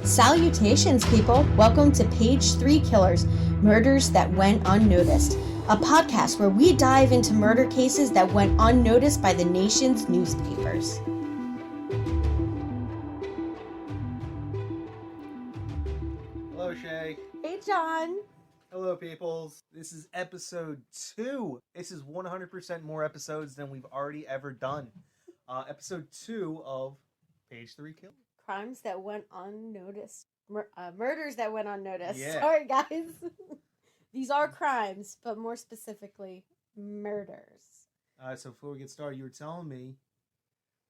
Salutations, people! Welcome to Page 3 Killers, Murders That Went Unnoticed, a podcast where we dive into murder cases that went unnoticed by the nation's newspapers. Hello, Shay. Hey, John. Hello, peoples. This is episode 2. This is 100% more episodes than we've already ever done. Episode 2 of Page 3 Killers. Crimes that went unnoticed. Murders that went unnoticed. Yeah. Sorry, guys. These are crimes, but more specifically, murders. So before we get started, you were telling me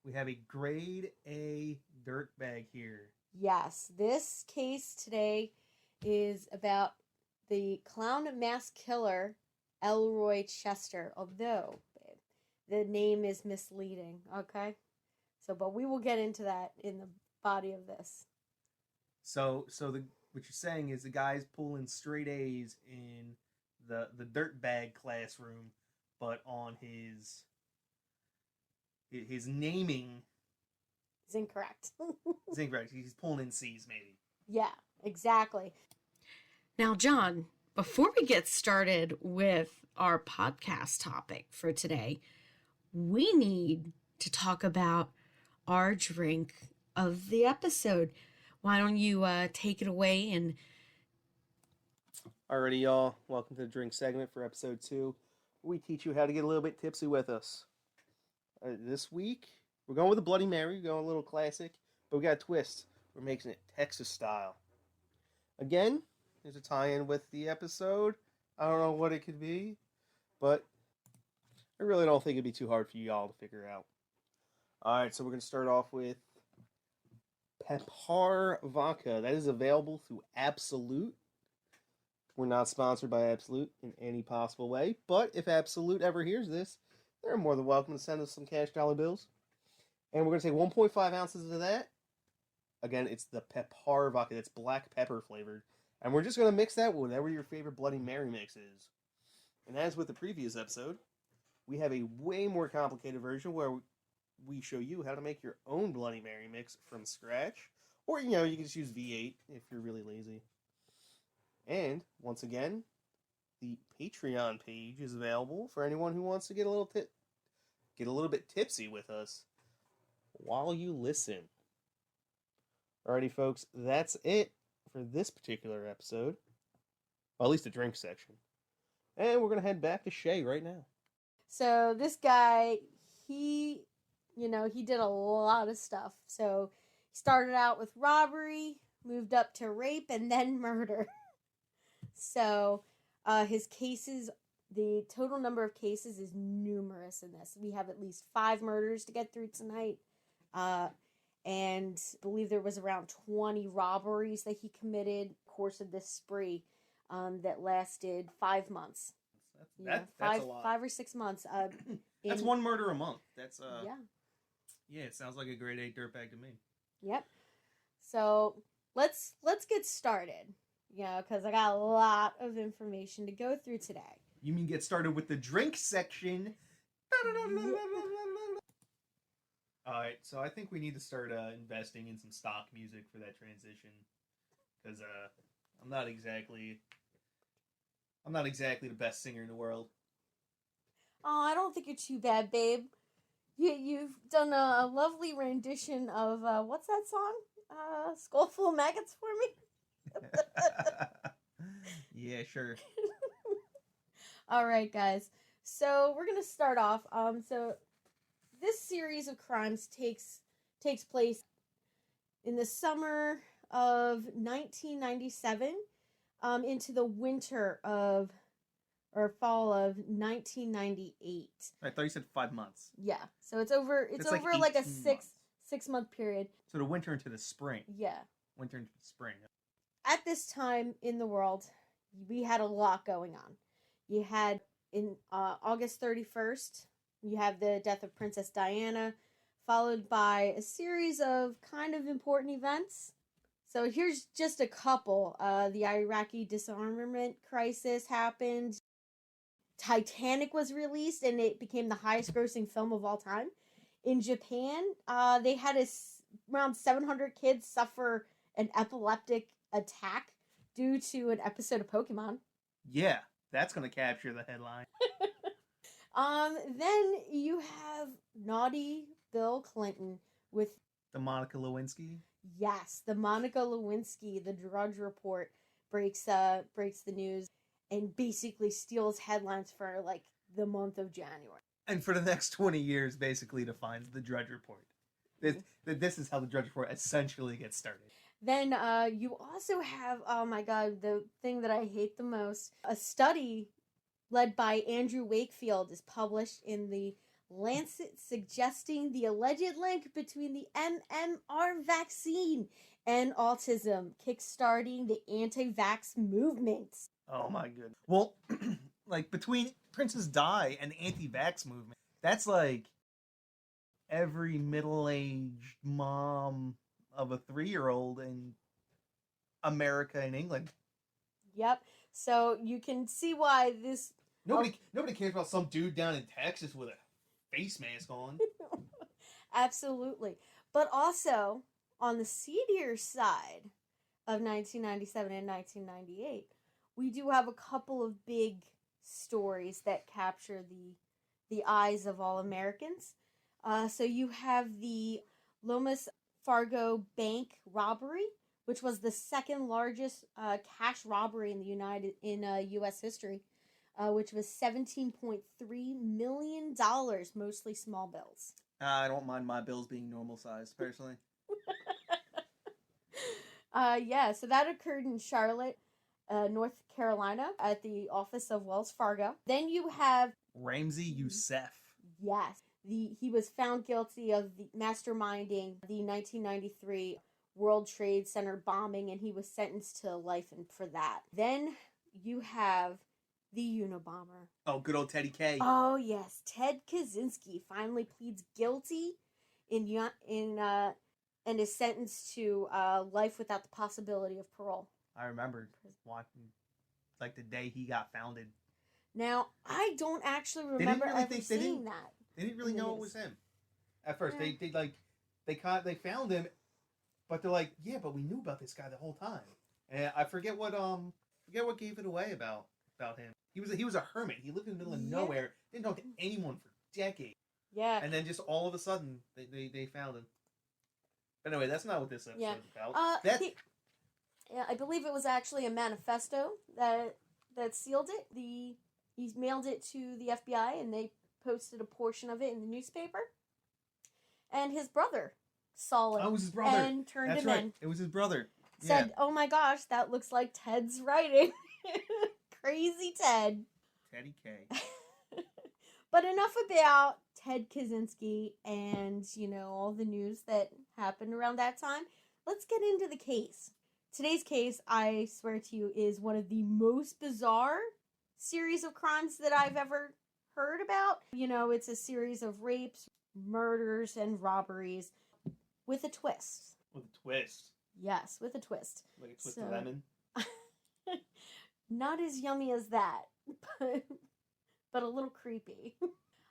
we have a grade A dirtbag here. Yes, this case today is about the clown mask killer, Elroy Chester. Although, babe, the name is misleading, okay? But we will get into that in the body of this. So what you're saying is the guy's pulling straight A's in the dirtbag classroom, but on his naming is incorrect. It's incorrect. He's pulling in C's, maybe. Yeah, exactly. Now, John, before we get started with our podcast topic for today, we need to talk about our drink of the episode. Why don't you take it away and... Alrighty, y'all. Welcome to the drink segment for episode 2. We teach you how to get a little bit tipsy with us. This week, we're going with a Bloody Mary. We're going a little classic, but we got a twist. We're making it Texas style. Again, there's a tie-in with the episode. I don't know what it could be, but I really don't think it'd be too hard for y'all to figure out. Alright, so we're going to start off with Pepper Vodka. That is available through Absolute. We're not sponsored by Absolute in any possible way, but if Absolute ever hears this, they're more than welcome to send us some cash dollar bills. And we're going to take 1.5 ounces of that. Again, it's the Pepper Vodka. That's black pepper flavored. And we're just going to mix that with whatever your favorite Bloody Mary mix is. And as with the previous episode, we have a way more complicated version where we show you how to make your own Bloody Mary mix from scratch. Or, you can just use V8 if you're really lazy. And, once again, the Patreon page is available for anyone who wants to get a little bit tipsy with us while you listen. Alrighty, folks, that's it for this particular episode. Well, at least the drink section. And we're going to head back to Shay right now. So this guy, he did a lot of stuff. So he started out with robbery, moved up to rape, and then murder. So his cases, the total number of cases is numerous in this. We have at least 5 murders to get through tonight. And I believe there was around 20 robberies that he committed in the course of this spree that lasted 5 months. That's a lot. 5 or 6 months. That's one murder a month. That's yeah, it sounds like a grade A dirtbag to me. Yep. So let's get started. Because I got a lot of information to go through today. You mean get started with the drink section? Alright, so I think we need to start investing in some stock music for that transition. Because I'm not exactly the best singer in the world. Oh, I don't think you're too bad, babe. You've done a lovely rendition of, what's that song? Skull Full of Maggots for me? Yeah, sure. All right, guys. So we're gonna start off. So this series of crimes takes place in the summer of 1997, into the winter of or fall of 1998. I thought you said 5 months. Yeah. So it's over like a 6 month period. So the winter into the spring. Yeah. Winter into the spring. At this time in the world, we had a lot going on. You had, in August 31st, you have the death of Princess Diana, followed by a series of kind of important events. So here's just a couple. The Iraqi disarmament crisis happened. Titanic was released, and it became the highest grossing film of all time. In Japan, they had around 700 kids suffer an epileptic attack due to an episode of Pokemon. Yeah, that's going to capture the headline. Then you have naughty Bill Clinton with The Monica Lewinsky. Yes, the Monica Lewinsky, the Drudge Report breaks the news and basically steals headlines for like the month of January. And for the next 20 years, basically defines the Drudge Report. This is how the Drudge Report essentially gets started. Then you also have, oh my god, the thing that I hate the most. A study led by Andrew Wakefield is published in the Lancet suggesting the alleged link between the MMR vaccine and autism, kickstarting the anti-vax movement. Oh my goodness. Well, like between Princess Di and the anti-vax movement, that's like every middle-aged mom of a 3-year-old in America and England. Yep. So you can see why this... Nobody cares about some dude down in Texas with a face mask on. Absolutely. But also, on the seedier side of 1997 and 1998, we do have a couple of big stories that capture the eyes of all Americans. So you have the Lomas Fargo Bank robbery, which was the second largest cash robbery in U.S. history, which was $17.3 million, mostly small bills. I don't mind my bills being normal size, personally. Yeah, so that occurred in Charlotte, North Carolina, at the office of Wells Fargo. Then you have Ramsey Youssef. Yes. He was found guilty of masterminding the 1993 World Trade Center bombing, and he was sentenced to life for that. Then you have the Unabomber. Oh, good old Teddy K. Oh, yes. Ted Kaczynski finally pleads guilty and is sentenced to life without the possibility of parole. I remember watching, like, the day he got founded. Now, I don't actually remember seeing that. They didn't really know it was him at first. Yeah. They found him, but they're like, yeah, but we knew about this guy the whole time. And I forget what gave it away about him. He was a hermit. He lived in the middle of nowhere. Didn't talk to anyone for decades. Yeah. And then just all of a sudden they found him. But anyway, that's not what this episode is about. I believe it was actually a manifesto that sealed it. He mailed it to the FBI, and they posted a portion of it in the newspaper. And his brother saw it. Oh, it was his brother. And turned him in. It was his brother. Said, "Oh my gosh, that looks like Ted's writing." Crazy Ted. Teddy K. But enough about Ted Kaczynski and, all the news that happened around that time. Let's get into the case. Today's case, I swear to you, is one of the most bizarre series of crimes that I've ever heard about. It's a series of rapes, murders, and robberies with a twist. With a twist? Yes, with a twist. Like a twist of lemon? Not as yummy as that, but a little creepy.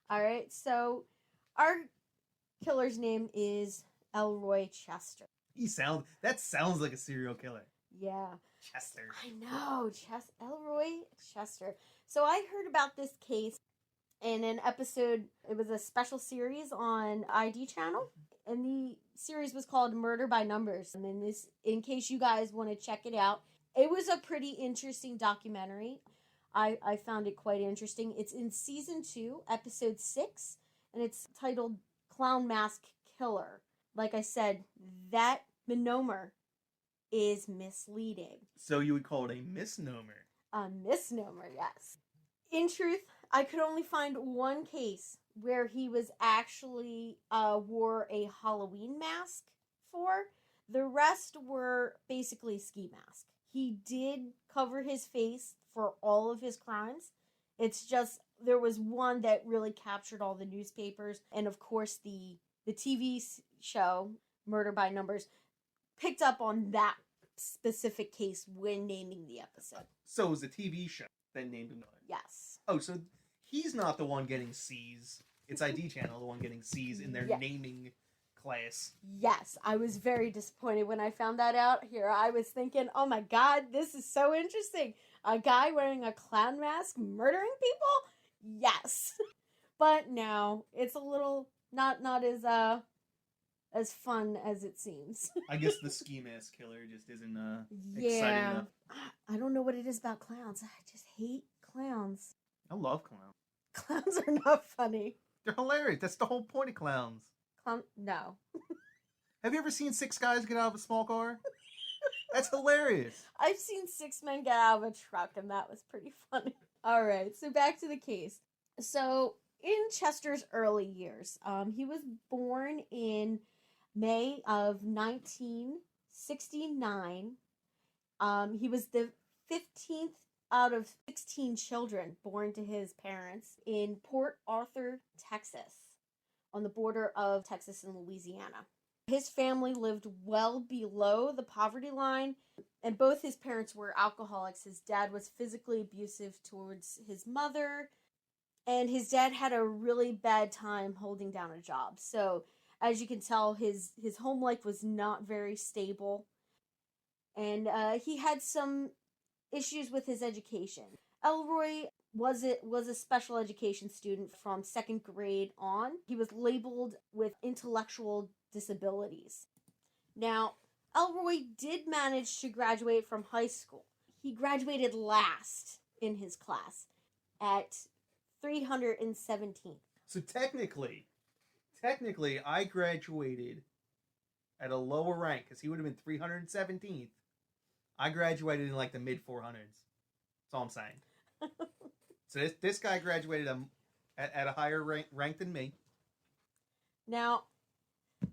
All right, so our killer's name is Elroy Chester. That sounds like a serial killer. Yeah. Chester. I know, Elroy Chester. So I heard about this case in an episode. It was a special series on ID channel, and the series was called Murder by Numbers. And in case you guys want to check it out, it was a pretty interesting documentary. I found it quite interesting. It's in season 2, episode 6, and it's titled Clown Mask Killer. Like I said, that misnomer is misleading. So you would call it a misnomer? A misnomer, yes. In truth, I could only find one case where he was actually wore a Halloween mask for. The rest were basically ski masks. He did cover his face for all of his crimes. It's just there was one that really captured all the newspapers, and of course the TV show Murder by Numbers picked up on that specific case when naming the episode. So it was a TV show that named him? Yes. Oh, so he's not the one getting C's. It's ID Channel the one getting C's in their naming class. Yes, I was very disappointed when I found that out here. I was thinking, oh my god, this is so interesting. A guy wearing a clown mask murdering people? Yes. But no, it's a little not as fun as it seems. I guess the ski mask killer just isn't exciting Yeah. enough. I don't know what it is about clowns. I just hate clowns. I love clowns. Clowns are not funny. They're hilarious. That's the whole point of clowns. No. Have you ever seen 6 guys get out of a small car? That's hilarious. I've seen 6 men get out of a truck, and that was pretty funny. All right, so back to the case. So in Chester's early years, he was born in May of 1969. He was the 15th out of 16 children born to his parents in Port Arthur, Texas, on the border of Texas and Louisiana. His family lived well below the poverty line, and both his parents were alcoholics. His dad was physically abusive towards his mother, and his dad had a really bad time holding down a job. So, as you can tell, his home life was not very stable, and he had some issues with his education. Elroy was a special education student from 2nd grade on. He was labeled with intellectual disabilities. Now, Elroy did manage to graduate from high school. He graduated last in his class at 317th. So technically, I graduated at a lower rank because he would have been 317th. I graduated in like the mid 400s. That's all I'm saying. So this guy graduated at a higher rank than me. Now,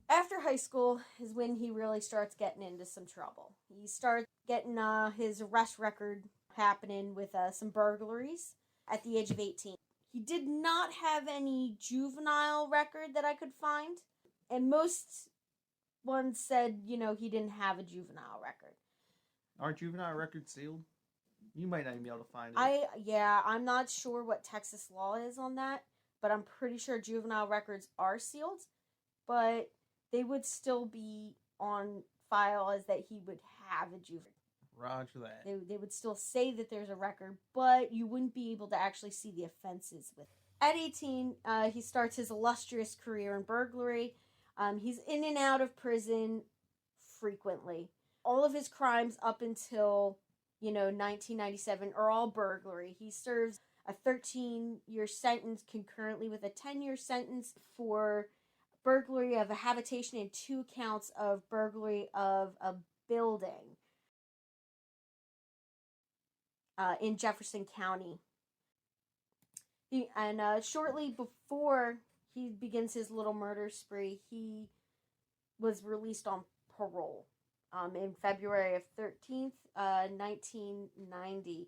after high school is when he really starts getting into some trouble. He starts getting his arrest record happening with some burglaries at the age of 18. He did not have any juvenile record that I could find, and most ones said, he didn't have a juvenile record. Aren't juvenile records sealed? You might not even be able to find it. I'm not sure what Texas law is on that, but I'm pretty sure juvenile records are sealed, but they would still be on file as that he would have a juvenile. Roger that. They would still say that there's a record, but you wouldn't be able to actually see the offenses with it. At 18, he starts his illustrious career in burglary. He's in and out of prison frequently. All of his crimes up until 1997 are all burglary. He serves a 13-year sentence concurrently with a 10-year sentence for burglary of a habitation and 2 counts of burglary of a building in Jefferson County. Shortly before he begins his little murder spree, he was released on parole in February of 13th, 1990.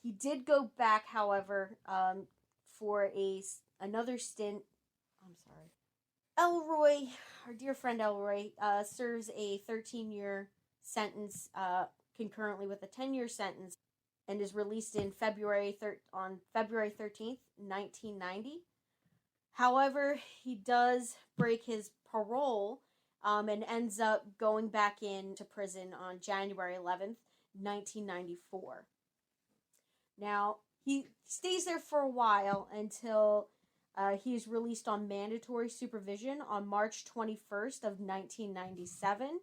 He did go back, however, for another stint. I'm sorry. Elroy, our dear friend Elroy, serves a 13-year sentence concurrently with a 10-year sentence and is released on February 13th, 1990. However, he does break his parole and ends up going back into prison on January 11th, 1994. Now, he stays there for a while until he's released on mandatory supervision on March 21st of 1997,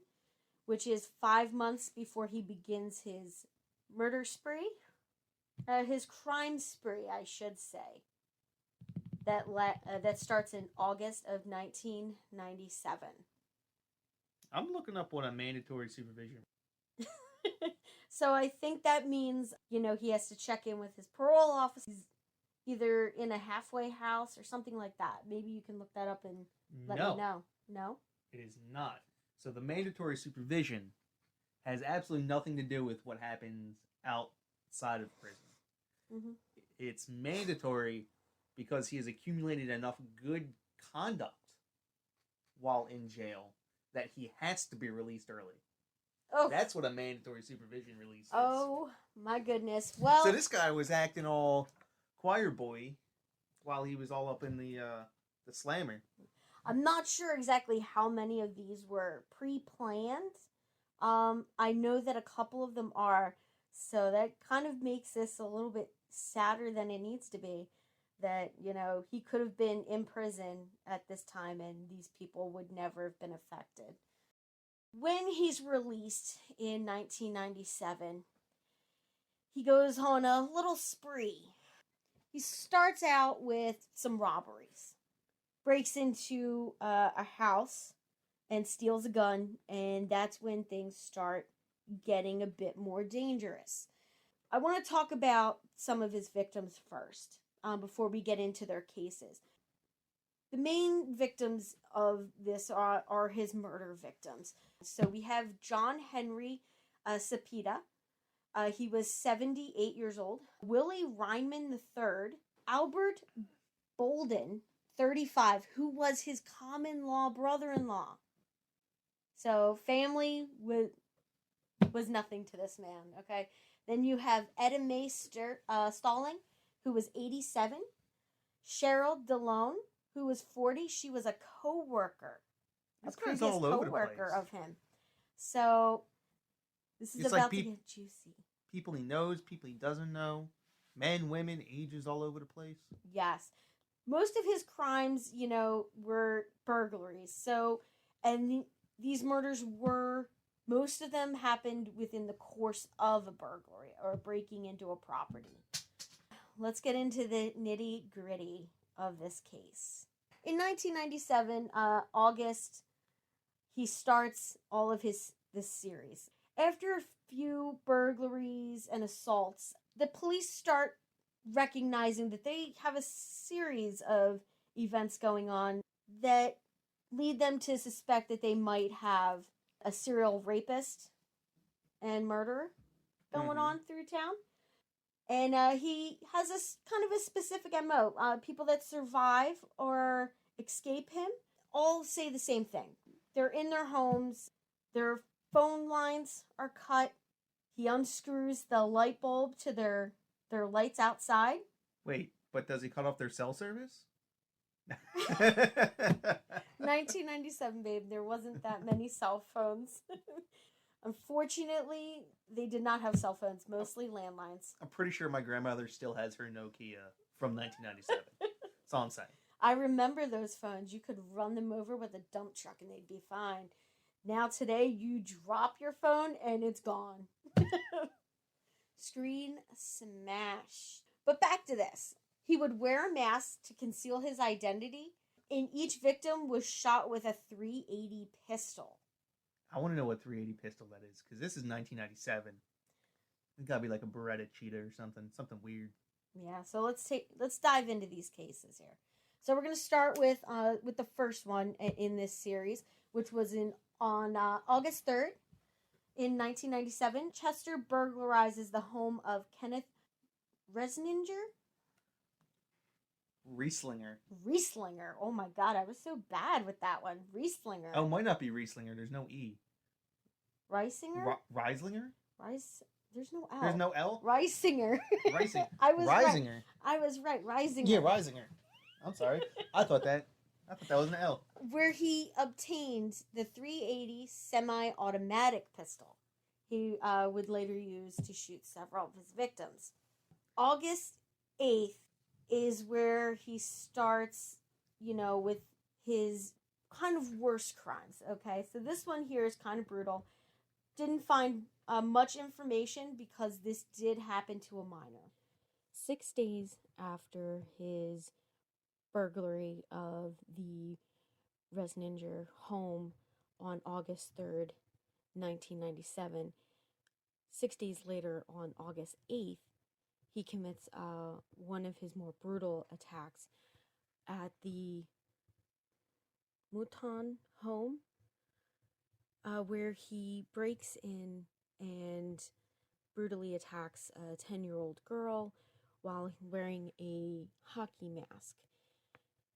which is 5 months before he begins his murder spree. His crime spree, I should say. That starts in August of 1997. I'm looking up what a mandatory supervision. So I think that means, he has to check in with his parole office. He's either in a halfway house or something like that. Maybe you can look that up and let me know. No? It is not. So the mandatory supervision has absolutely nothing to do with what happens outside of prison. Mm-hmm. It's mandatory because he has accumulated enough good conduct while in jail that he has to be released early. Oh, that's what a mandatory supervision release is. Oh my goodness! Well, so this guy was acting all choir boy while he was all up in the slammer. I'm not sure exactly how many of these were pre-planned. I know that a couple of them are, so that kind of makes this a little bit sadder than it needs to be. That, he could have been in prison at this time and these people would never have been affected. When he's released in 1997, he goes on a little spree. He starts out with some robberies, breaks into a house and steals a gun, and that's when things start getting a bit more dangerous. I want to talk about some of his victims first, before we get into their cases. The main victims of this are his murder victims. So we have John Henry Cepeda. He was 78 years old. Willie Reinman III. Albert Bolden, 35, who was his common law brother-in-law. So family was nothing to this man, okay? Then you have Etta Mae Stalling, who was 87. Cheryl DeLone, who was 40. She was a co-worker. This a guy's previous all over the co-worker place. of him. So this is It's about like to get juicy. People he knows, people he doesn't know, men, women, ages all over the place. Yes. Most of his crimes, were burglaries. So, and these murders most of them happened within the course of a burglary or breaking into a property. Let's get into the nitty gritty of this case. In 1997, August, he starts all of this series. After a few burglaries and assaults, the police start recognizing that they have a series of events going on that lead them to suspect that they might have a serial rapist and murderer going on through town. And he has a kind of a specific MO. People that survive or escape him all say the same thing. They're in their homes. Their phone lines are cut. He unscrews the light bulb to their lights outside. Wait, but does he cut off their cell service? 1997, babe. There wasn't that many cell phones. Unfortunately, they did not have cell phones, mostly landlines. I'm pretty sure my grandmother still has her Nokia from 1997. That's all I'm saying. I remember those phones. You could run them over with a dump truck and they'd be fine. Now today, you drop your phone and it's gone. Screen smash. But back to this. He would wear a mask to conceal his identity, and each victim was shot with a .380 pistol. I want to know what 380 pistol that is, because this is 1997. It's gotta be like a Beretta Cheetah or something weird. Yeah, so let's dive into these cases here. So we're gonna start with the first one in this series, which was on August 3rd in 1997. Chester burglarizes the home of Kenneth Rieslinger. Rieslinger. Oh my god, I was so bad with that one. Rieslinger. Oh, it might not be Rieslinger. There's no E. Reisinger? Reislinger? There's no L. There's no L? Reisinger. Rising. I was Reisinger. right. I was right. Reisinger. Yeah, Reisinger. I'm sorry. I thought that was an L. Where he obtained the .380 semi-automatic pistol he would later use to shoot several of his victims. August 8th is where he starts, with his kind of worst crimes, okay? So this one here is kind of brutal. Didn't find much information because this did happen to a minor. 6 days after his burglary of the Resninger home on August 3rd, 1997, 6 days later on August 8th, he commits one of his more brutal attacks at the Mouton home, where he breaks in and brutally attacks a 10-year-old girl while wearing a hockey mask.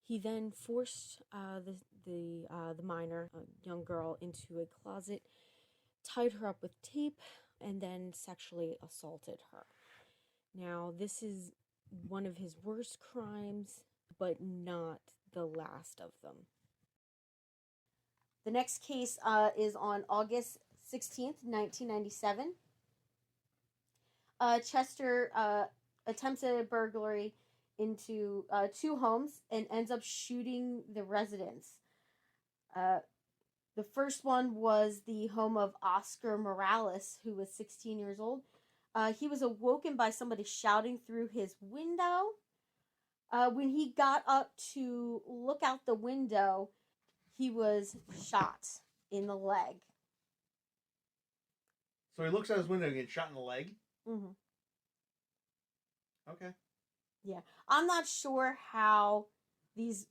He then forced the minor, a young girl, into a closet, tied her up with tape, and then sexually assaulted her. Now, this is one of his worst crimes, but not the last of them. The next case is on August 16th, 1997. Chester attempts a burglary into 2 homes and ends up shooting the residents. The first one was the home of Oscar Morales, who was 16 years old. He was awoken by somebody shouting through his window. When he got up to look out the window, he was shot in the leg. So he looks out his window and gets shot in the leg? Mm-hmm. Okay. Yeah. I'm not sure how these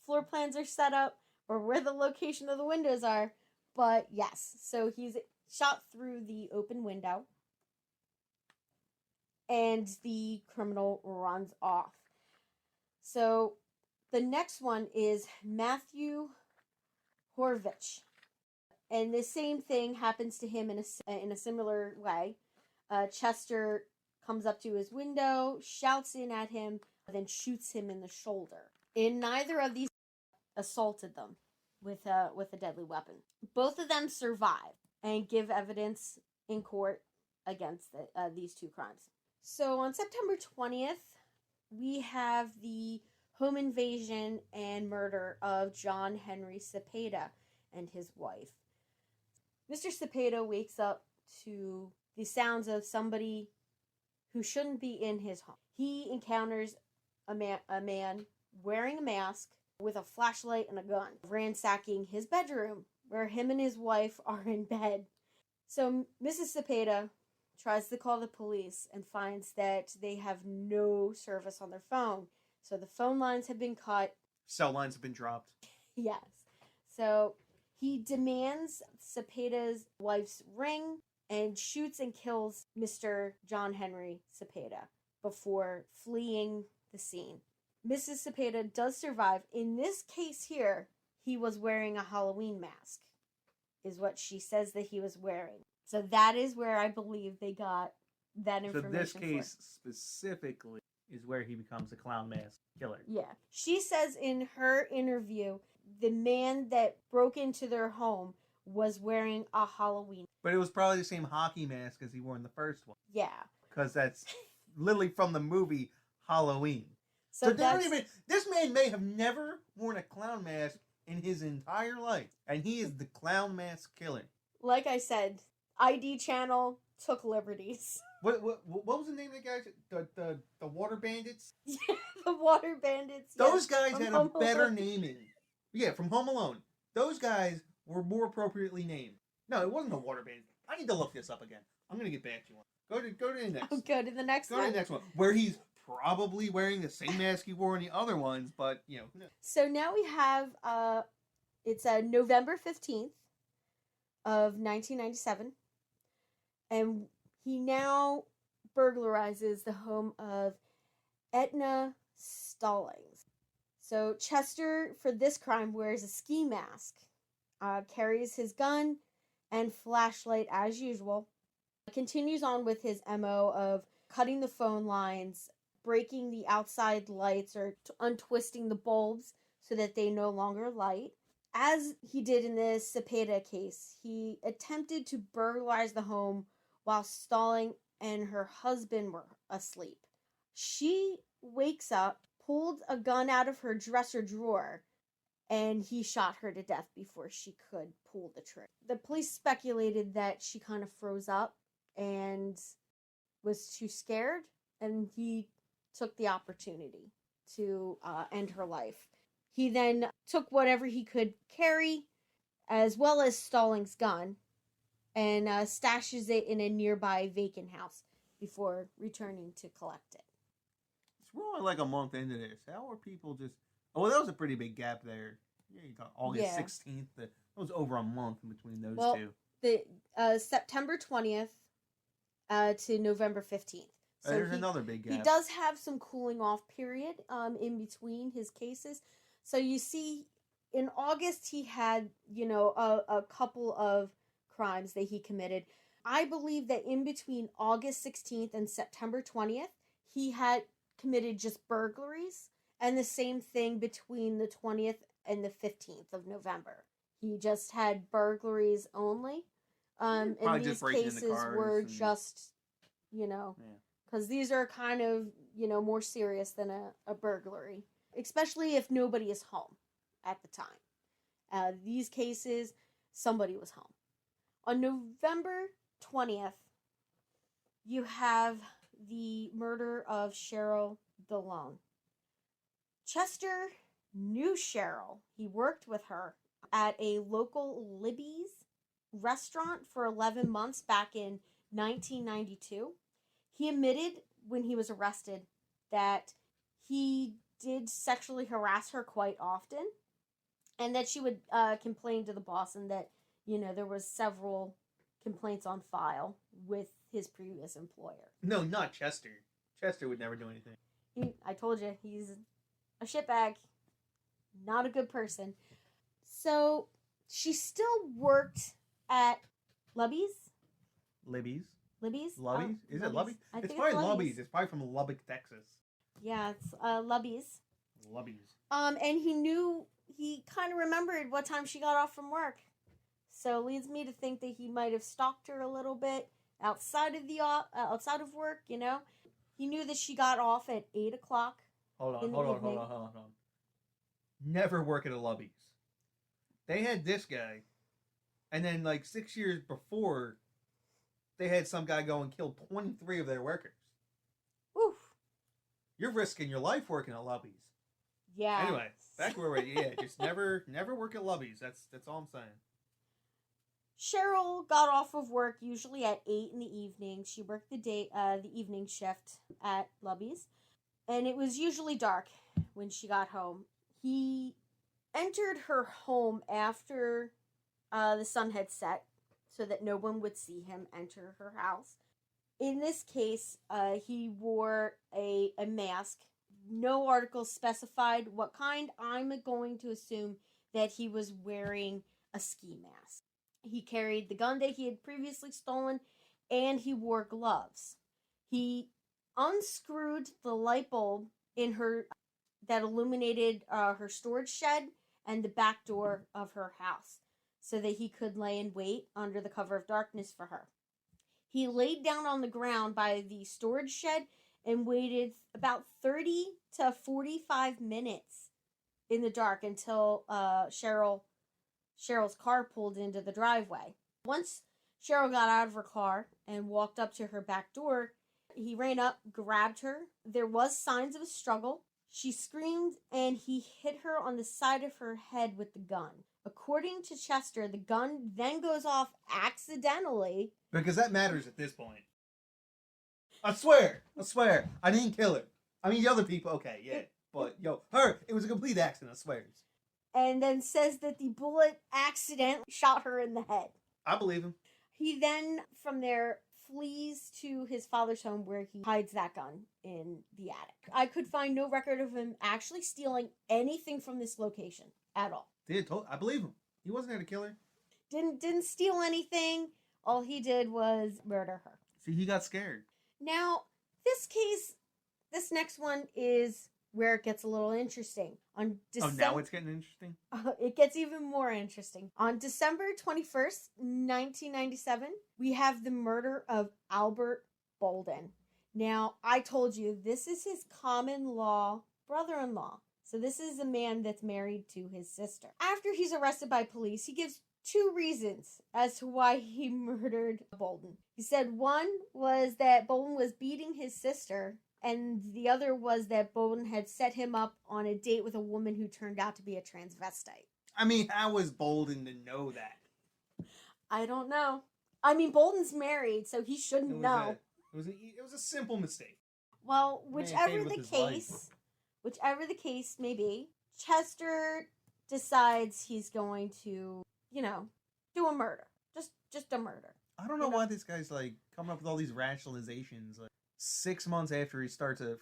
floor plans are set up or where the location of the windows are, but yes. So he's shot through the open window and the criminal runs off. So the next one is Matthew Horvich. And the same thing happens to him in a similar way. Chester comes up to his window, shouts in at him, then shoots him in the shoulder. And neither of these assaulted them with a deadly weapon. Both of them survive and give evidence in court against these 2 crimes. So on September 20th, we have the home invasion and murder of John Henry Cepeda and his wife. Mr. Cepeda wakes up to the sounds of somebody who shouldn't be in his home. He encounters a man wearing a mask with a flashlight and a gun, ransacking his bedroom where him and his wife are in bed. So Mrs. Cepeda tries to call the police and finds that they have no service on their phone. So the phone lines have been cut. Cell lines have been dropped. Yes. So he demands Cepeda's wife's ring and shoots and kills Mr. John Henry Cepeda before fleeing the scene. Mrs. Cepeda does survive. In this case here, he was wearing a Halloween mask, is what she says that he was wearing. So that is where I believe they got that information. So this case specifically is where he becomes a clown mask killer. Yeah. She says in her interview, the man that broke into their home was wearing a Halloween. But it was probably the same hockey mask as he wore in the first one. Yeah. Because that's literally from the movie Halloween. So this man may have never worn a clown mask in his entire life. And he is the clown mask killer. Like I said, ID channel took liberties. What was the name of the guys? The Water Bandits? Yeah, the Water Bandits. Those yes, guys had a better naming. Yeah, from Home Alone. Those guys were more appropriately named. No, it wasn't the Water Bandits. I need to look this up again. I'm going to get back to you. Go to the next. I'll go to the next one. Go to the next one. Where he's probably wearing the same mask he wore in the other ones, but, you know. So now we have, it's November 15th of 1997. And he now burglarizes the home of Etna Stallings. So Chester, for this crime, wears a ski mask, carries his gun and flashlight as usual, continues on with his MO of cutting the phone lines, breaking the outside lights or untwisting the bulbs so that they no longer light. As he did in the Cepeda case, he attempted to burglarize the home while Stalling and her husband were asleep. She wakes up, pulled a gun out of her dresser drawer, and he shot her to death before she could pull the trigger. The police speculated that she kind of froze up and was too scared, and he took the opportunity to end her life. He then took whatever he could carry, as well as Stallings' gun, and stashes it in a nearby vacant house before returning to collect it. We're only like a month into this. How are people just... Oh, that was a pretty big gap there. Yeah, you got August 16th. That was over a month in between those two. The September 20th to November 15th. So there's another big gap. He does have some cooling off period in between his cases. So you see, in August he had, a couple of crimes that he committed. I believe that in between August 16th and September 20th, he had committed just burglaries, and the same thing between the 20th and the 15th of November. He just had burglaries only. And Probably these just breaking into cases cars were and- just, you know, Yeah. because these are kind of, you know, more serious than a burglary, especially if nobody is home at the time. These cases, somebody was home. On November 20th, you have the murder of Cheryl DeLone. Chester knew Cheryl. He worked with her at a local Libby's restaurant for 11 months back in 1992. He admitted when he was arrested that he did sexually harass her quite often and that she would complain to the boss, and that, you know, there was several complaints on file with his previous employer. No, not Chester. Chester would never do anything. I told you, he's a shitbag. Not a good person. So she still worked at Lubby's. Libby's? Libby's? Lubby's? Is it Lubby's? I It's think probably Lubby's. Lubby's. It's probably from Lubbock, Texas. Yeah, it's Lubby's. Lubby's. And he kind of remembered what time she got off from work. So leads me to think that he might have stalked her a little bit outside of work, you know. He knew that she got off at 8 o'clock. Hold on, in the hold on, evening. hold on. Never work at a Lubby's. They had this guy, and then like 6 years before, they had some guy go and kill 23 of their workers. Oof. You're risking your life working at Lubby's. Yeah. Anyway, back where we're just never work at Lubby's. That's all I'm saying. Cheryl got off of work usually at 8 in the evening. She worked the evening shift at Lubby's, and it was usually dark when she got home. He entered her home after the sun had set so that no one would see him enter her house. In this case, he wore a mask. No article specified what kind. I'm going to assume that he was wearing a ski mask. He carried the gun that he had previously stolen, and he wore gloves. He unscrewed the light bulb in her that illuminated her storage shed and the back door of her house so that he could lay in wait under the cover of darkness for her. He laid down on the ground by the storage shed and waited about 30 to 45 minutes in the dark until Cheryl's car pulled into the driveway. Once Cheryl got out of her car and walked up to her back door, he ran up, grabbed her. There was signs of a struggle. She screamed, and he hit her on the side of her head with the gun. According to Chester, the gun then goes off accidentally. Because that matters at this point. I swear, I didn't kill her. I mean, the other people, okay, yeah. But, her, it was a complete accident, I swear. And then says that the bullet accidentally shot her in the head. I believe him. He then, from there, flees to his father's home where he hides that gun in the attic. I could find no record of him actually stealing anything from this location at all. I believe him. He wasn't there to kill her. Didn't steal anything. All he did was murder her. See, he got scared. Now, this next one is where it gets a little interesting. On December, now it's getting interesting? It gets even more interesting. On December 21st, 1997, we have the murder of Albert Bolden. Now, I told you, this is his common law brother-in-law. So this is a man that's married to his sister. After he's arrested by police, he gives two reasons as to why he murdered Bolden. He said one was that Bolden was beating his sister, and the other was that Bolden had set him up on a date with a woman who turned out to be a transvestite. I mean, how was Bolden to know that? I don't know. I mean, Bolden's married, so he shouldn't know. It was a simple mistake. Well, Man whichever paid with his the case may be, Chester decides he's going to, do a murder. Just a murder. I don't know why this guy's like coming up with all these rationalizations. Like 6 months after he starts a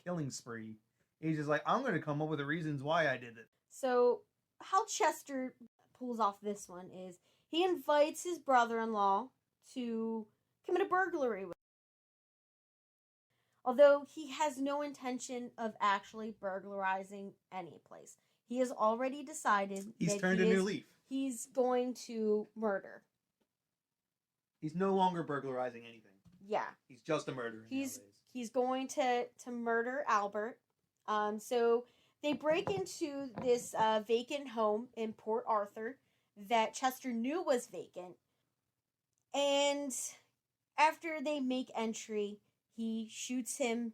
killing spree, he's just like, I'm going to come up with the reasons why I did it. So how Chester pulls off this one is he invites his brother-in-law to commit a burglary with him. Although he has no intention of actually burglarizing any place. He has already decided He's that turned a new leaf. he's going to murder. He's no longer burglarizing anything. Yeah. He's just a murderer nowadays. He's going to murder Albert. So they break into this vacant home in Port Arthur that Chester knew was vacant. And after they make entry, he shoots him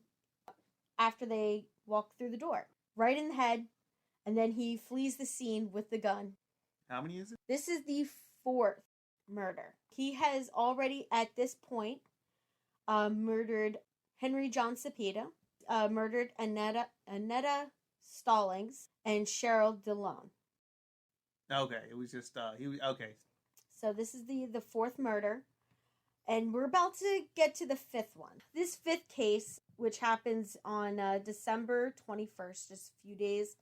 after they walk through the door, right in the head, and then he flees the scene with the gun. How many is it? This is the 4th murder. He has already, at this point, murdered Henry John Cepeda, murdered Annetta Stallings, and Cheryl DeLone. Okay, it was just okay. So this is the 4th murder, and we're about to get to the 5th one. This 5th case, which happens on December 21st, just a few days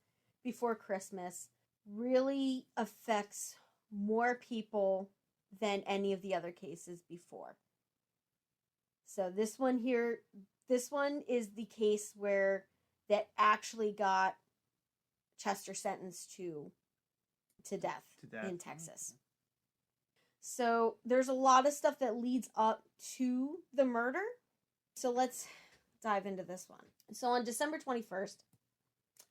before Christmas, really affects more people than any of the other cases before. So this one is the case where that actually got Chester sentenced to death in Texas. So there's a lot of stuff that leads up to the murder. So let's dive into this one. So on December 21st,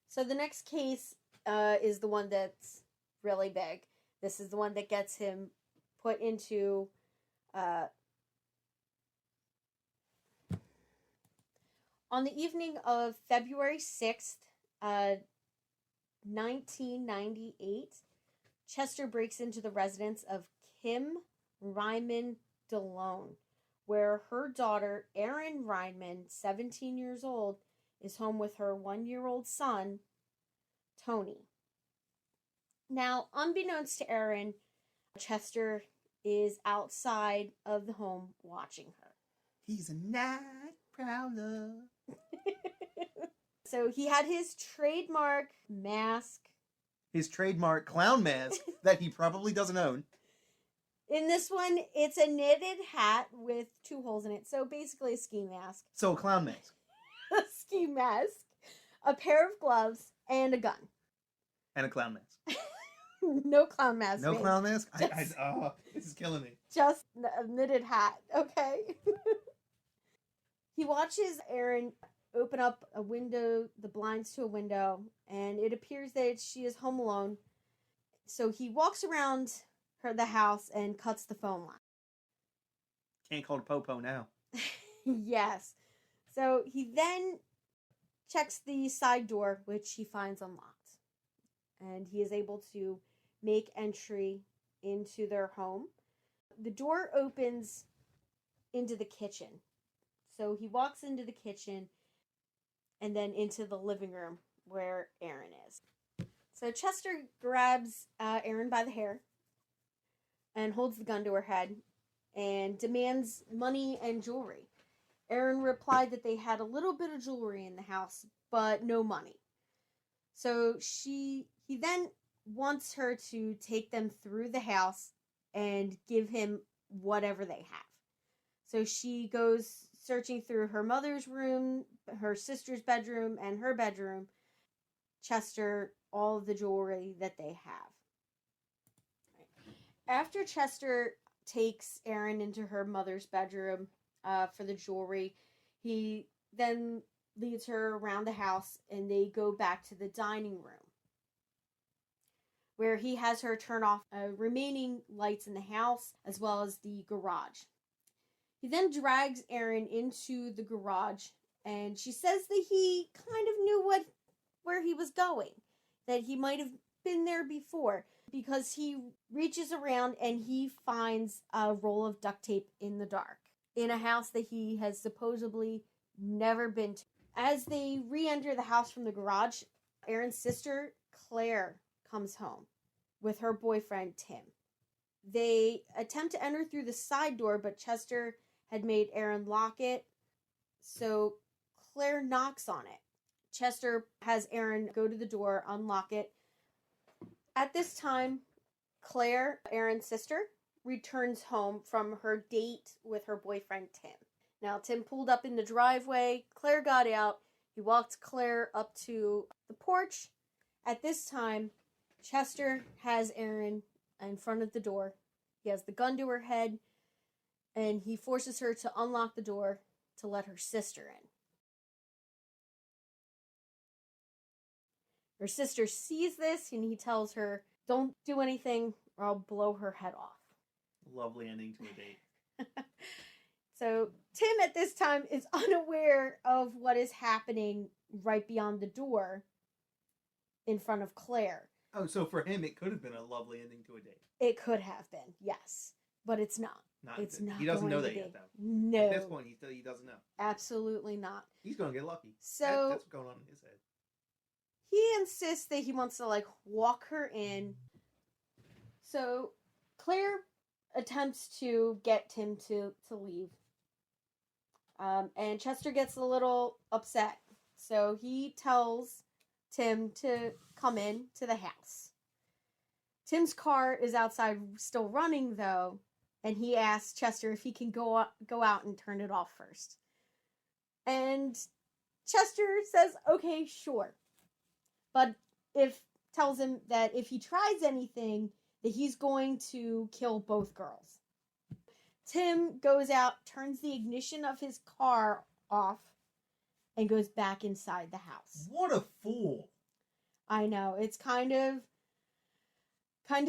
so the next case is the one that's really big. This is the one that gets him put into on the evening of February 6th, 1998, Chester breaks into the residence of Kim Ryman DeLone, where her daughter, Erin Ryman, 17 years old, is home with her 1-year-old son, Tony. Now, unbeknownst to Erin, Chester is outside of the home watching her. He's a night prowler. So he had his trademark mask. His trademark clown mask that he probably doesn't own. In this one, it's a knitted hat with 2 holes in it. So basically a ski mask. So a clown mask. A ski mask, a pair of gloves, and a gun. And a clown mask. No clown mask. No babe. clown mask? This is killing me. Just a knitted hat, okay? He watches Erin open up a window, the blinds to a window, and it appears that she is home alone. So he walks around the house and cuts the phone line. Can't call it Popo now. Yes. So he then checks the side door, which he finds unlocked. And he is able to make entry into their home. The door opens into the kitchen. So he walks into the kitchen and then into the living room where Erin is. So Chester grabs Erin by the hair and holds the gun to her head and demands money and jewelry. Erin replied that they had a little bit of jewelry in the house, but no money. So he then wants her to take them through the house and give him whatever they have. So she goes searching through her mother's room, her sister's bedroom, and her bedroom. Chester, all of the jewelry that they have. After Chester takes Erin into her mother's bedroom for the jewelry, he then leads her around the house and they go back to the dining room, where he has her turn off remaining lights in the house as well as the garage. He then drags Erin into the garage, and she says that he kind of knew where he was going, that he might have been there before, because he reaches around and he finds a roll of duct tape in the dark in a house that he has supposedly never been to. As they re-enter the house from the garage, Erin's sister, Claire, comes home with her boyfriend, Tim. They attempt to enter through the side door, but Chester had made Erin lock it, so Claire knocks on it. Chester has Erin go to the door, unlock it. At this time, Claire, Erin's sister, returns home from her date with her boyfriend, Tim. Now, Tim pulled up in the driveway. Claire got out. He walked Claire up to the porch. At this time, Chester has Erin in front of the door. He has the gun to her head, and he forces her to unlock the door to let her sister in. Her sister sees this, and he tells her, "Don't do anything or I'll blow her head off." Lovely ending to a date. So Tim at this time is unaware of what is happening right beyond the door in front of Claire. Oh, so for him, it could have been a lovely ending to a date. It could have been, yes, but it's not. It's not. He doesn't going know to that be. yet, though. No. At this point, he doesn't know. Absolutely not. He's going to get lucky. So that's what's going on in his head. he insists that he wants to walk her in. So Claire attempts to get Tim to leave. And Chester gets a little upset. So he tells Tim to come in to the house. Tim's car is outside still running though, and he asks Chester if he can go out and turn it off first. And Chester says, "Okay, sure." But tells him that if he tries anything, that he's going to kill both girls. Tim goes out, turns the ignition of his car off, and goes back inside the house. What a fool. I know, it's kind of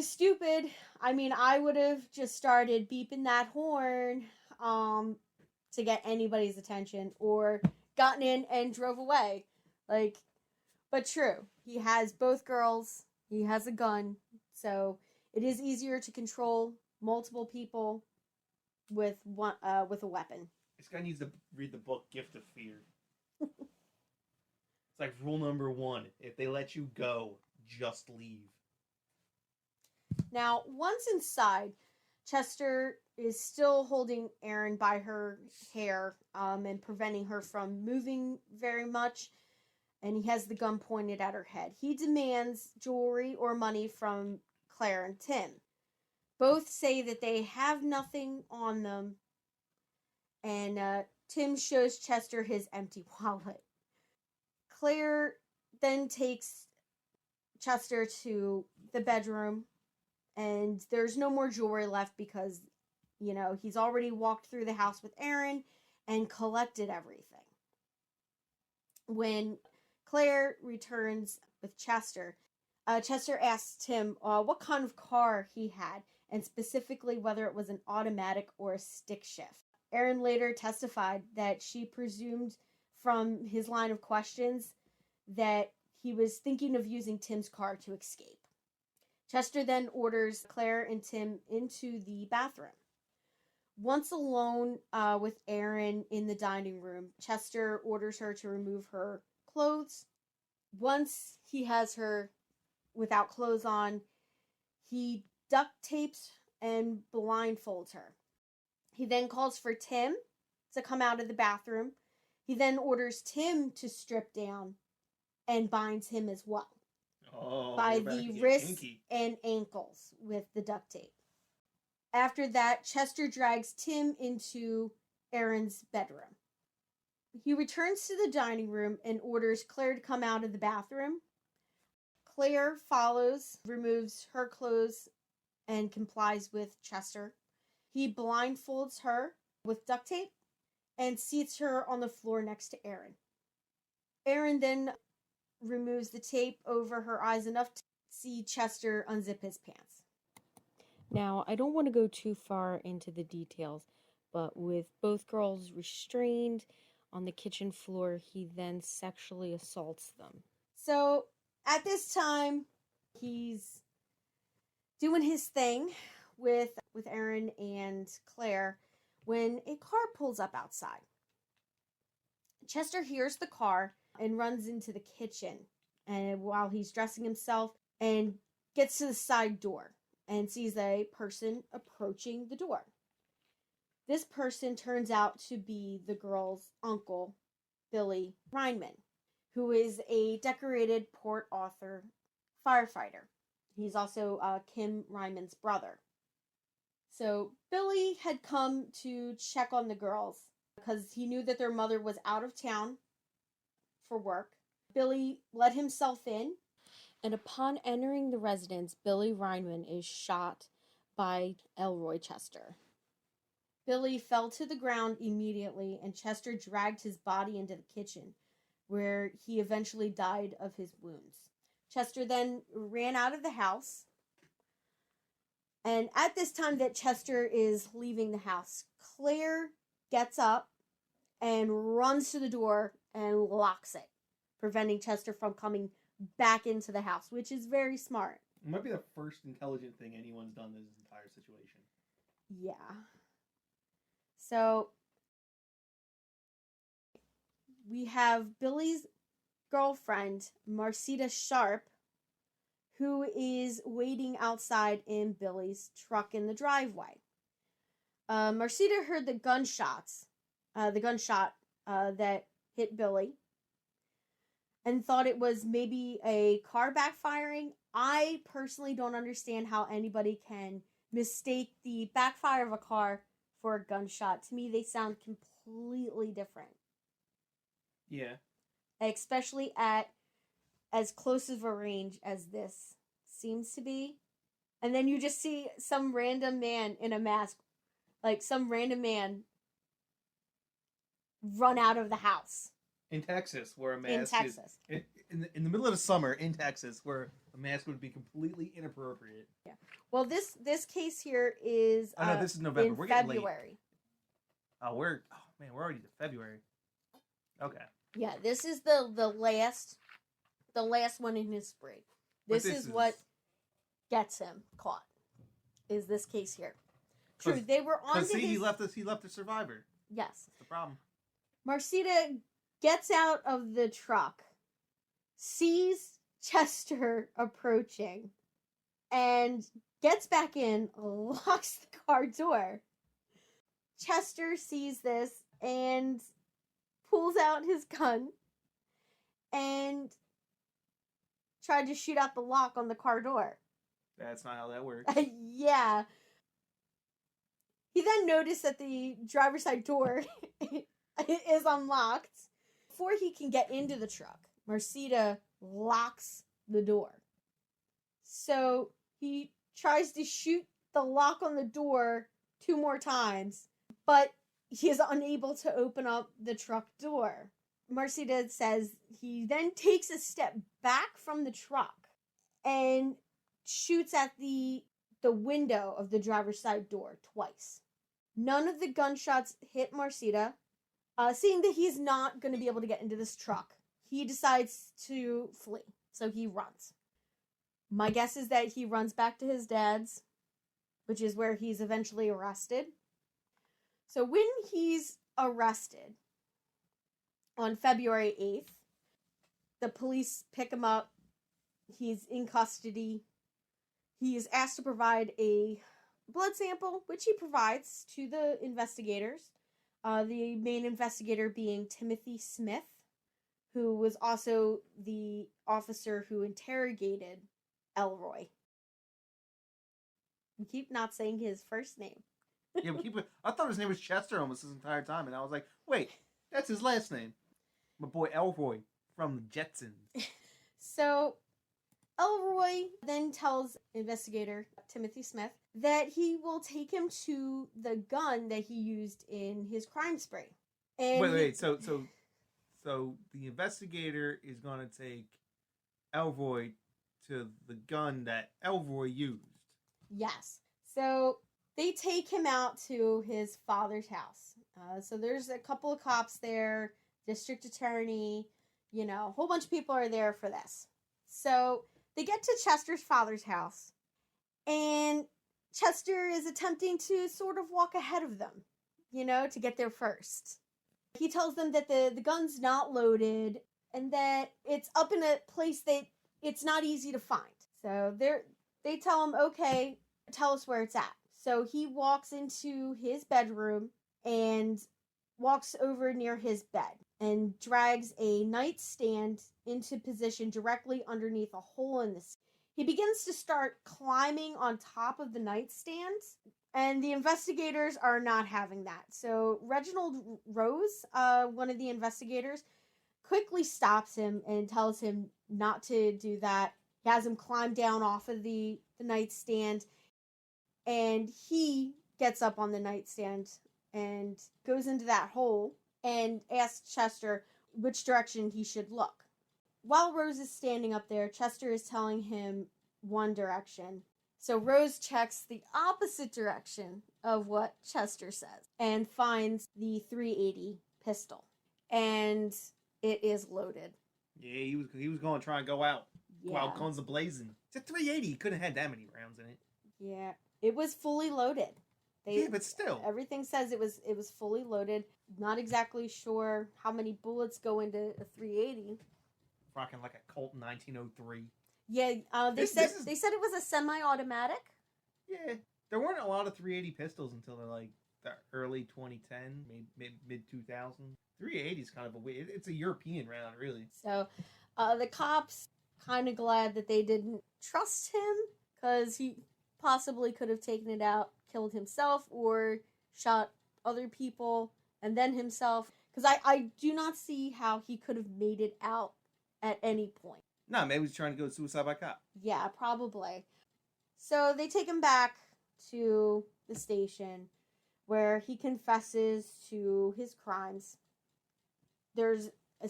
stupid. I mean, I would have just started beeping that horn to get anybody's attention, or gotten in and drove away. But true. He has both girls. He has a gun. So it is easier to control multiple people with a weapon. This guy needs to read the book Gift of Fear. It's like rule number 1. If they let you go, just leave. Now, once inside, Chester is still holding Erin by her hair and preventing her from moving very much. And he has the gun pointed at her head. He demands jewelry or money from Claire and Tim. Both say that they have nothing on them. And Tim shows Chester his empty wallet. Claire then takes Chester to the bedroom. And there's no more jewelry left because, he's already walked through the house with Erin and collected everything. When Claire returns with Chester, Chester asks Tim what kind of car he had, and specifically whether it was an automatic or a stick shift. Erin later testified that she presumed from his line of questions that he was thinking of using Tim's car to escape. Chester then orders Claire and Tim into the bathroom. Once alone with Erin in the dining room, Chester orders her to remove her clothes. Once he has her without clothes on, he duct tapes and blindfolds her. He then calls for Tim to come out of the bathroom. He then orders Tim to strip down and binds him as well. By the wrists and ankles with the duct tape. After that, Chester drags Tim into Erin's bedroom. He returns to the dining room and orders Claire to come out of the bathroom. Claire follows, removes her clothes, and complies with Chester. He blindfolds her with duct tape and seats her on the floor next to Erin. Erin then removes the tape over her eyes enough to see Chester unzip his pants. Now, I don't want to go too far into the details, but with both girls restrained on the kitchen floor, he then sexually assaults them. So, at this time, he's doing his thing with Erin and Claire when a car pulls up outside. Chester hears the car and runs into the kitchen, and while he's dressing himself, and gets to the side door and sees a person approaching the door. This person turns out to be the girl's uncle, Billy Reinman, who is a decorated Port Arthur firefighter. He's also Kim Reinman's brother. So Billy had come to check on the girls because he knew that their mother was out of town for work. Billy let himself in, And upon entering the residence, Billy Reinman is shot by Elroy Chester. Billy fell to the ground immediately, and Chester dragged his body into the kitchen, where he eventually died of his wounds. Chester then ran out of the house, and at this time that Chester is leaving the house, Claire gets up and runs to the door and locks it, preventing Chester from coming back into the house, which is very smart. It might be the first intelligent thing anyone's done in this entire situation. Yeah. So we have Billy's girlfriend, Marcita Sharp, who is waiting outside in Billy's truck in the driveway. Marcita heard the gunshot that hit Billy, and thought it was maybe a car backfiring. I personally don't understand how anybody can mistake the backfire of a car for a gunshot. To me, they sound completely different. Yeah. Especially at as close of a range as this seems to be. And then you just see some random man in a mask, like some random man, run out of the house. In Texas, where a mask In Texas. is... In the middle of the summer, in Texas, where a mask would be completely inappropriate. Yeah. Well, this case here is Oh, no, this is November. in We're getting February. late. We're already to February. Okay. Yeah, this is the last one in his spree. This is what gets him caught. Is this case here? True, they were on. See, he left a survivor. Yes, that's the problem. Marcita gets out of the truck, sees Chester approaching, and gets back in, locks the car door. Chester sees this and pulls out his gun and tried to shoot out the lock on the car door. That's not how that works. Yeah. He then noticed that the driver's side door is unlocked. Before he can get into the truck, Marcita locks the door. So he tries to shoot the lock on the door 2 more times, but he is unable to open up the truck door. Marcita says he then takes a step back from the truck and shoots at the window of the driver's side door twice. None of the gunshots hit Marcita. Seeing that he's not going to be able to get into this truck, he decides to flee. So he runs. My guess is that he runs back to his dad's, which is where he's eventually arrested. So when he's arrested on February 8th, the police pick him up. He's in custody. He is asked to provide a blood sample, which he provides to the investigators. The main investigator being Timothy Smith, who was also the officer who interrogated Elroy. We keep not saying his first name. Yeah, I thought his name was Chester almost this entire time, and I was like, wait, that's his last name. My boy Elroy from the Jetsons. So Elroy then tells investigator Timothy Smith that he will take him to the gun that he used in his crime spree. And wait. So the investigator is going to take Elroy to the gun that Elroy used. Yes. So they take him out to his father's house. So there's a couple of cops there, district attorney, a whole bunch of people are there for this. So they get to Chester's father's house, and Chester is attempting to sort of walk ahead of them, to get there first. He tells them that the gun's not loaded and that it's up in a place that it's not easy to find. So they tell him, okay, tell us where it's at. So he walks into his bedroom and walks over near his bed and drags a nightstand into position directly underneath a hole in the ceiling. He begins to start climbing on top of the nightstand, and the investigators are not having that. So Reginald Rose, one of the investigators, quickly stops him and tells him not to do that. He has him climb down off of the nightstand, and he gets up on the nightstand and goes into that hole and asks Chester which direction he should look. While Rose is standing up there, Chester is telling him one direction. So Rose checks the opposite direction of what Chester says and finds the 380 pistol. And it is loaded. Yeah, he was going to try and go out. Yeah. Wild guns a blazing. It's a 380. He couldn't have had that many rounds in it. Yeah. It was fully loaded. Yeah, but still. Everything says it was fully loaded. Not exactly sure how many bullets go into a 380. Rocking like a Colt 1903. Yeah, they said it was a semi-automatic. Yeah, there weren't a lot of 380 pistols until like the early 2010, mid 2000. 380 is kind of it's a European round, really. So, the cops kind of glad that they didn't trust him because he possibly could have taken it out, killed himself, or shot other people and then himself. Because I do not see how he could have made it out at any point. No, maybe he's trying to go suicide by cop. Yeah, probably. So they take him back to the station where he confesses to his crimes. There's a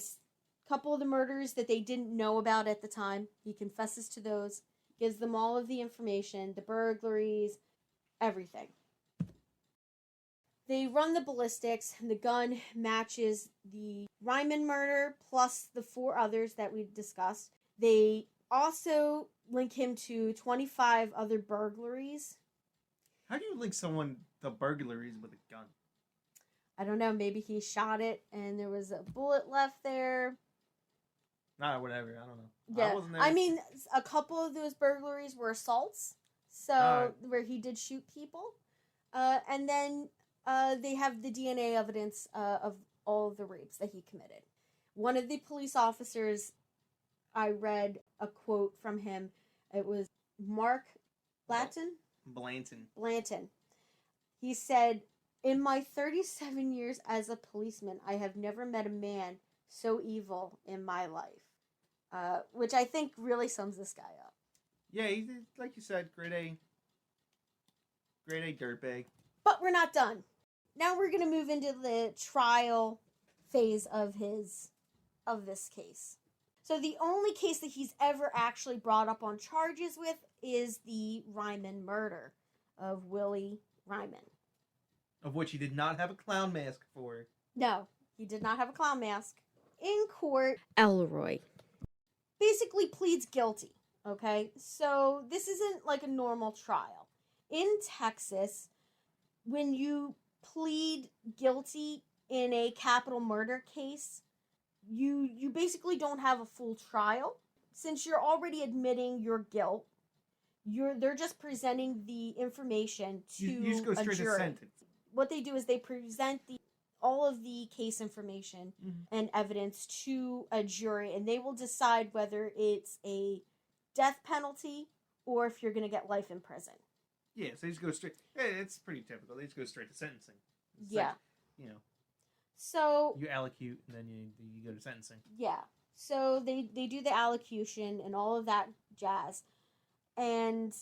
couple of the murders that they didn't know about at the time. He confesses to those, gives them all of the information, the burglaries, everything. They run the ballistics, and the gun matches the Ryman murder plus the 4 others that we discussed. They also link him to 25 other burglaries. How do you link someone to burglaries with a gun? I don't know, maybe he shot it and there was a bullet left there. Nah, whatever, I don't know. Yeah, I wasn't there. I mean, a couple of those burglaries were assaults, so where he did shoot people. And then they have the DNA evidence of all of the rapes that he committed. One of the police officers, I read a quote from him. It was Mark Blanton. He said, "In my 37 years as a policeman, I have never met a man so evil in my life." Which I think really sums this guy up. Yeah, he's, like you said, grade A dirtbag. But we're not done. Now we're going to move into the trial phase of this case. So the only case that he's ever actually brought up on charges with is the Ryman murder of Willie Ryman. Of which he did not have a clown mask for. No, he did not have a clown mask. In court, Elroy basically pleads guilty, okay? So this isn't like a normal trial. In Texas, when you plead guilty in a capital murder case, you basically don't have a full trial. Since you're already admitting your guilt, they're just presenting the information to you just go straight a jury. to sentence. What they do is they present all of the case information and evidence to a jury, and they will decide whether it's a death penalty or if you're going to get life in prison. Yeah, so they just go straight. Yeah, it's pretty typical. They just go straight to sentencing. It's yeah. Like, So you allocute and then you go to sentencing. Yeah. So they do the allocution and all of that jazz. And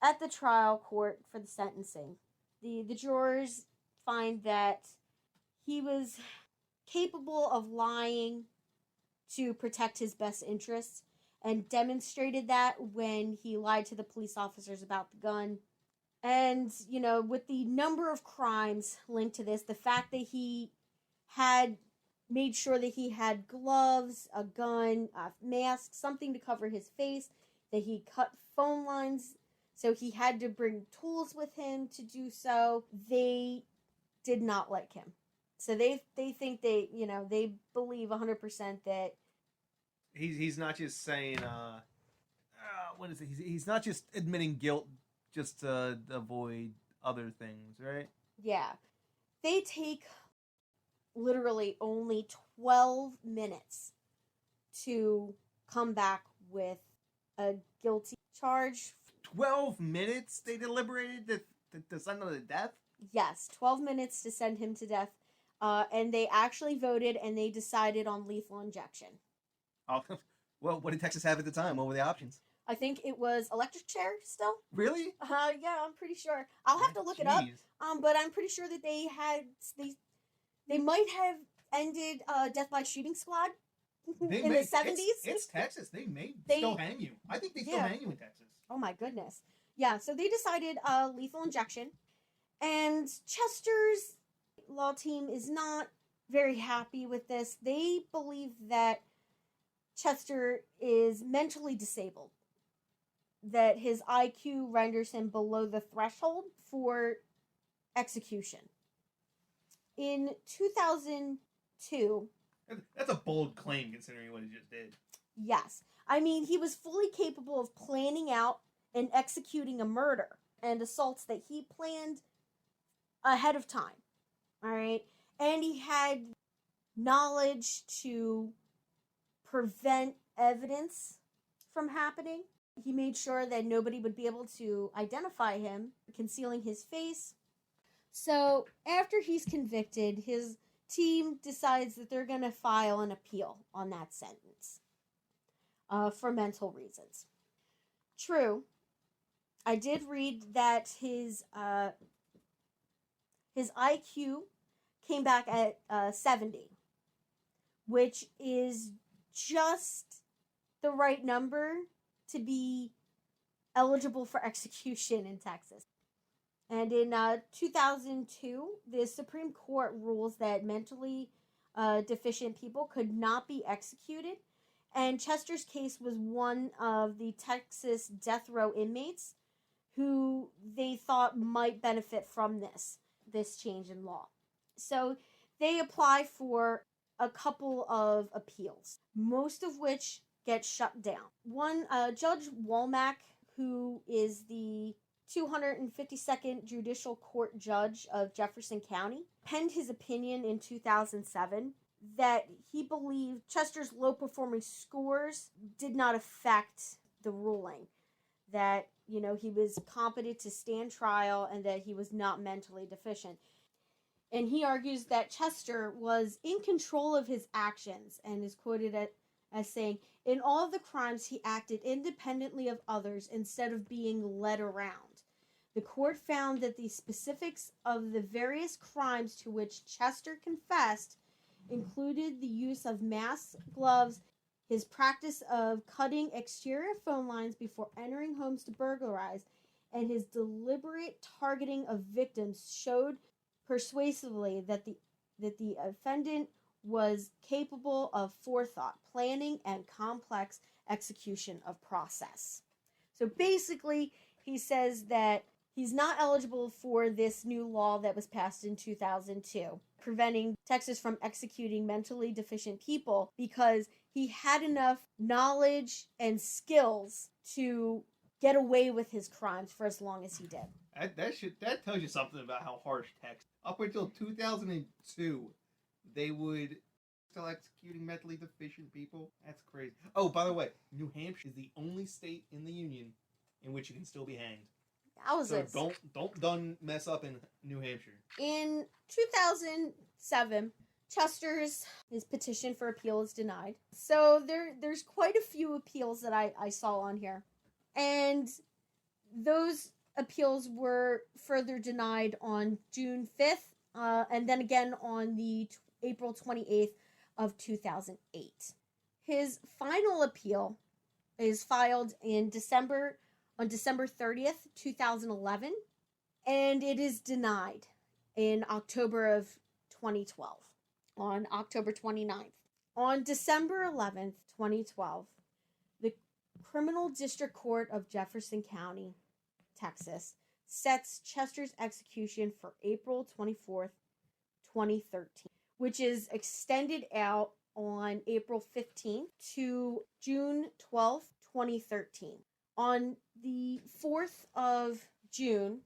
at the trial court for the sentencing, the jurors find that he was capable of lying to protect his best interests and demonstrated that when he lied to the police officers about the gun. And, with the number of crimes linked to this, the fact that he had made sure that he had gloves, a gun, a mask, something to cover his face, that he cut phone lines, so he had to bring tools with him to do so. They did not like him. So they think they believe 100% that he's not just saying what is it? He's not just admitting guilt just to avoid other things, right? Yeah. They take literally only 12 minutes to come back with a guilty charge. 12 minutes they deliberated to send him to death? Yes, 12 minutes to send him to death. And they actually voted and they decided on lethal injection. Oh, Well, what did Texas have at the time? What were the options? I think it was electric chair still. Really? Yeah, I'm pretty sure. I'll have to look it up. Jeez. But I'm pretty sure that they might have ended Death by Shooting Squad in the 70s. It's Texas. They They- still hang you. I think they still Yeah. hang you in Texas. Oh my goodness. Yeah, so they decided lethal injection. And Chester's law team is not very happy with this. They believe that Chester is mentally disabled, that his IQ renders him below the threshold for execution. In 2002, That's a bold claim considering what he just did. yes, I mean, he was fully capable of planning out and executing a murder and assaults that he planned ahead of time. All right. And he had knowledge to prevent evidence from happening. He made sure that nobody would be able to identify him, concealing his face. So after he's convicted, his team decides that they're going to file an appeal on that sentence for mental reasons. True, I did read that his IQ came back at 70, which is just the right number to be eligible for execution in Texas. And in 2002, the Supreme Court rules that mentally deficient people could not be executed. And Chester's case was one of the Texas death row inmates who they thought might benefit from this change in law. So they apply for a couple of appeals, most of which get shut down. One, Judge Womack, who is the 252nd Judicial Court Judge of Jefferson County, penned his opinion in 2007 that he believed Chester's low-performing scores did not affect the ruling, that, you know, he was competent to stand trial and that he was not mentally deficient. And he argues that Chester was in control of his actions and is quoted as saying, "In all of the crimes, he acted independently of others instead of being led around. The court found that the specifics of the various crimes to which Chester confessed included the use of masks, gloves, his practice of cutting exterior phone lines before entering homes to burglarize, and his deliberate targeting of victims showed persuasively that the defendant was capable of forethought, planning, and complex execution of process." So basically, he says that he's not eligible for this new law that was passed in 2002, preventing Texas from executing mentally deficient people, because he had enough knowledge and skills to get away with his crimes for as long as he did. That tells you something about how harsh Texas. Up until 2002, they would still executing mentally deficient people. That's crazy. Oh, by the way, New Hampshire is the only state in the union in which you can still be hanged. Thousands. So don't mess up in New Hampshire. In 2007, his petition for appeal is denied. So there's quite a few appeals that I saw on here. And those appeals were further denied on June 5th, and then again on the April 28th of 2008. His final appeal is filed on December 30th, 2011, and it is denied in October of 2012, on October 29th. On December 11th, 2012, the Criminal District Court of Jefferson County, Texas, sets Chester's execution for April 24th, 2013, which is extended out on April 15th to June 12th, 2013. On the 4th of June,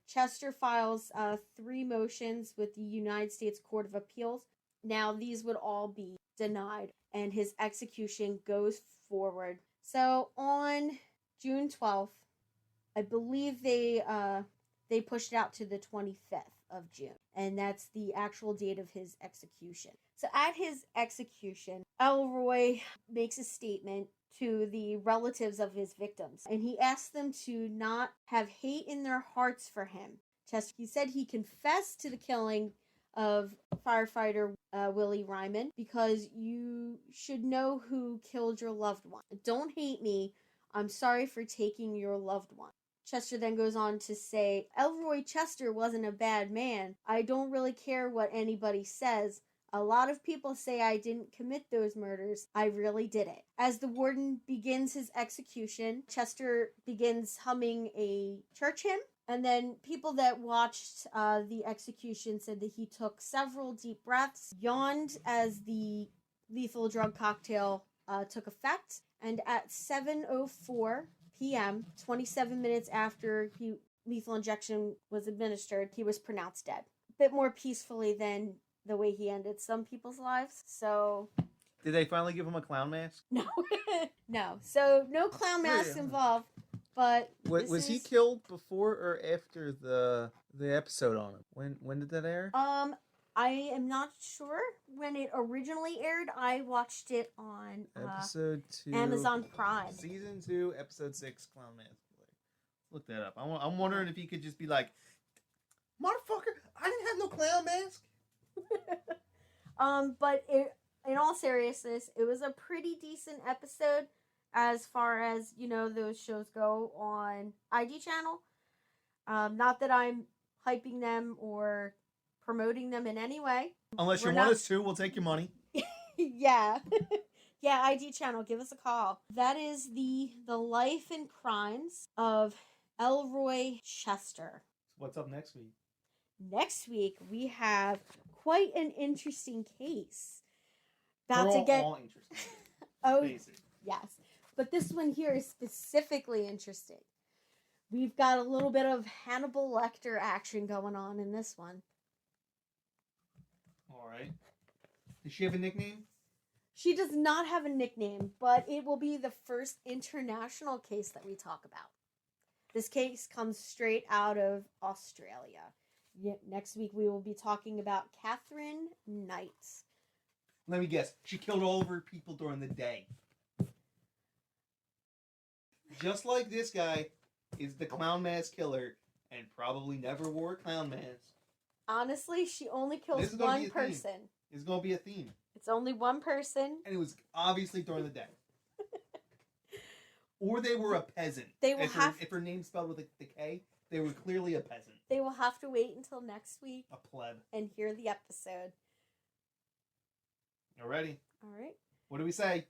Chester files 3 motions with the United States Court of Appeals. Now, these would all be denied, and his execution goes forward. So, on June 12th, I believe they pushed it out to the 25th of June, and that's the actual date of his execution. So at his execution, Elroy makes a statement to the relatives of his victims, and he asked them to not have hate in their hearts for him. Chester, he said he confessed to the killing of firefighter Willie Ryman because you should know who killed your loved one. Don't hate me. I'm sorry for taking your loved one. Chester then goes on to say, Elroy Chester wasn't a bad man. I don't really care what anybody says. A lot of people say I didn't commit those murders. I really did it. As the warden begins his execution, Chester begins humming a church hymn. And then people that watched the execution said that he took several deep breaths, yawned as the lethal drug cocktail took effect. And at 7:04 p.m., 27 minutes after lethal injection was administered, he was pronounced dead. A bit more peacefully than the way he ended some people's lives. So Did they finally give him a clown mask? no. No. So no clown masks involved. But Was he killed before or after the episode on him? When did that air? I am not sure when it originally aired. I watched it on Episode 2, Amazon Prime. Season 2, Episode 6, Clown Mask. Look that up. I'm wondering if he could just be like, motherfucker, I didn't have no clown mask. But in all seriousness, it was a pretty decent episode as far as, those shows go on ID channel. Not that I'm hyping them or promoting them in any way. Unless you want us to, we'll take your money. Yeah. Yeah, ID channel, give us a call. That is the life and crimes of Elroy Chester. What's up next week? Next week, we have quite an interesting case. All interesting. Oh, Basic. yes. But this one here is specifically interesting. We've got a little bit of Hannibal Lecter action going on in this one. All right. Does she have a nickname? She does not have a nickname, but it will be the first international case that we talk about. This case comes straight out of Australia. Next week we will be talking about Catherine Knight. Let me guess. She killed all of her people during the day. Just like this guy is the clown mask killer and probably never wore a clown mask. Honestly, she only kills one person. It's going to be a theme. It's only one person. And it was obviously during the day. Or they were a peasant. If her name's spelled with the K, they were clearly a peasant. They will have to wait until next week. A pleb. And hear the episode. Alrighty. All right. What do we say?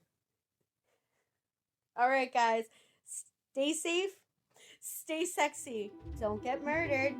All right, guys. Stay safe. Stay sexy. Don't get murdered.